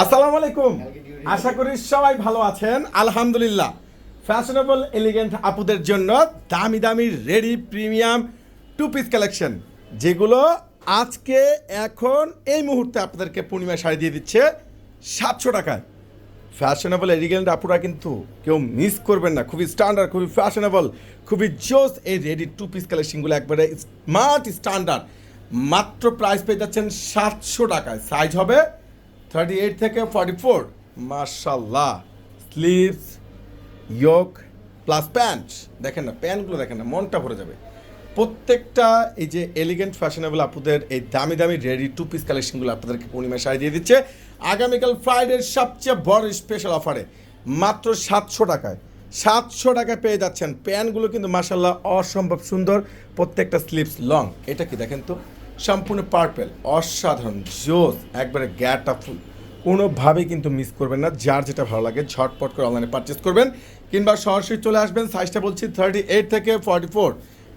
আসসালামু আলাইকুম। আশা করি সবাই ভালো আছেন। আলহামদুলিল্লাহ। ফ্যাশনেবল এলিগেন্ট আপুদের জন্য দামি দামি ready premium two piece collection, যেগুলো আজকে এখন এই মুহূর্তে আপনাদেরকে পূর্ণিমা শাড়ি দিয়ে দিচ্ছে 700 টাকায়। ফ্যাশনেবল এলিগেন্ট আপুরা কিন্তু কেউ মিস করবেন না। খুবই স্ট্যান্ডার্ড, খুবই ফ্যাশনেবল, খুবই জোস এই রেডি টু পিস কালেকশনগুলো একবারে স্মার্ট স্ট্যান্ডার্ড। মাত্র প্রাইস পেয়ে যাচ্ছেন 700 টাকায়। সাইজ হবে 38 থেকে 44। মাশাল্লাহ। Sleeves, ইয়োক plus pant. দেখেন না, প্যান্টগুলো দেখেন না, মনটা ভরে যাবে। প্রত্যেকটা এই যে এলিগেন্ট ফ্যাশনেবল আপুদের এই দামি দামি রেডি টু পিস কালেকশনগুলো আপনাদেরকে পূর্ণিমা শাড়ি দিয়ে দিচ্ছে আগামীকাল ফ্রাইডের সবচেয়ে বড় স্পেশাল অফারে মাত্র 700 টাকায়। 700 টাকায় পেয়ে যাচ্ছেন। প্যান্টগুলো কিন্তু মাশাল্লাহ অসম্ভব সুন্দর, প্রত্যেকটা স্লিভস লং। এটা কি দেখেন তো, সম্পূর্ণ পার্পেল, অসাধারণ জোস, একবারে গ্যাটা ফুল। কোনোভাবেই কিন্তু মিস করবেন না। যার যেটা ভালো লাগে ঝটপট করে অনলাইনে পারচেস করবেন, কিংবা সরাসরি চলে আসবেন। সাইজটা বলছি 38 থেকে 44।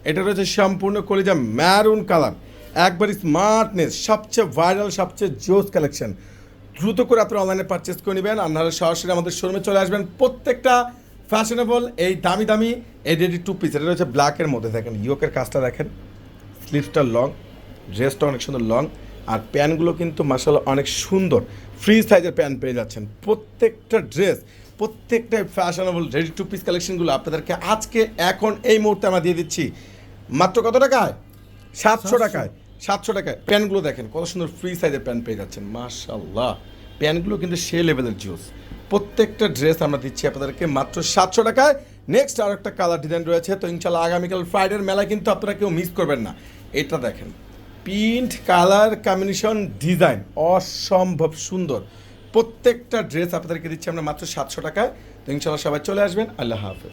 এটা রয়েছে সম্পূর্ণ কলিজা ম্যারুন কালার, একবারই স্মার্টনেস, সবচেয়ে ভাইরাল, সবচেয়ে জোস কালেকশন। দ্রুত করে আপনারা অনলাইনে পারচেস করে নেবেন। আপনারা সরাসরি আমাদের শোরুমে চলে আসবেন। প্রত্যেকটা ফ্যাশনেবল এই দামি দামি এই রেডি টু পিস, এটা রয়েছে ব্ল্যাকের মধ্যে। দেখেন ইয়োকের কাজটা দেখেন, স্লিভসটা লং, ড্রেসটা অনেক সুন্দর লং, আর প্যান্টগুলো কিন্তু মাশাআল্লাহ অনেক সুন্দর ফ্রি সাইজের প্যান্ট পেয়ে যাচ্ছেন। প্রত্যেকটা ড্রেস, প্রত্যেকটা ফ্যাশনেবল রেডি টু পিস কালেকশনগুলো আপনাদেরকে আজকে এখন এই মুহূর্তে আমরা দিয়ে দিচ্ছি মাত্র কত টাকায়? 700 টাকায়। 700 টাকায় প্যান্টগুলো দেখেন কত সুন্দর ফ্রি সাইজের প্যান্ট পেয়ে যাচ্ছেন। মাশাআল্লাহ, প্যান্টগুলো কিন্তু সে লেভেলের জোস। প্রত্যেকটা ড্রেস আমরা দিচ্ছি আপনাদেরকে মাত্র 700 টাকায়। নেক্সট আর একটা কালার ডিজাইন রয়েছে, তো ইনশাল্লাহ আগামীকাল ফ্রাইডের মেলা কিন্তু আপনারা কেউ মিস করবেন না। এটা দেখেন, প্রিন্ট কালার কম্বিনেশন ডিজাইন অসম্ভব সুন্দর। প্রত্যেকটা ড্রেস আপনাদেরকে দিচ্ছি আমরা মাত্র 700 টাকায়। তো ইনশাল্লাহ সবাই চলে আসবেন। আল্লাহ হাফেজ।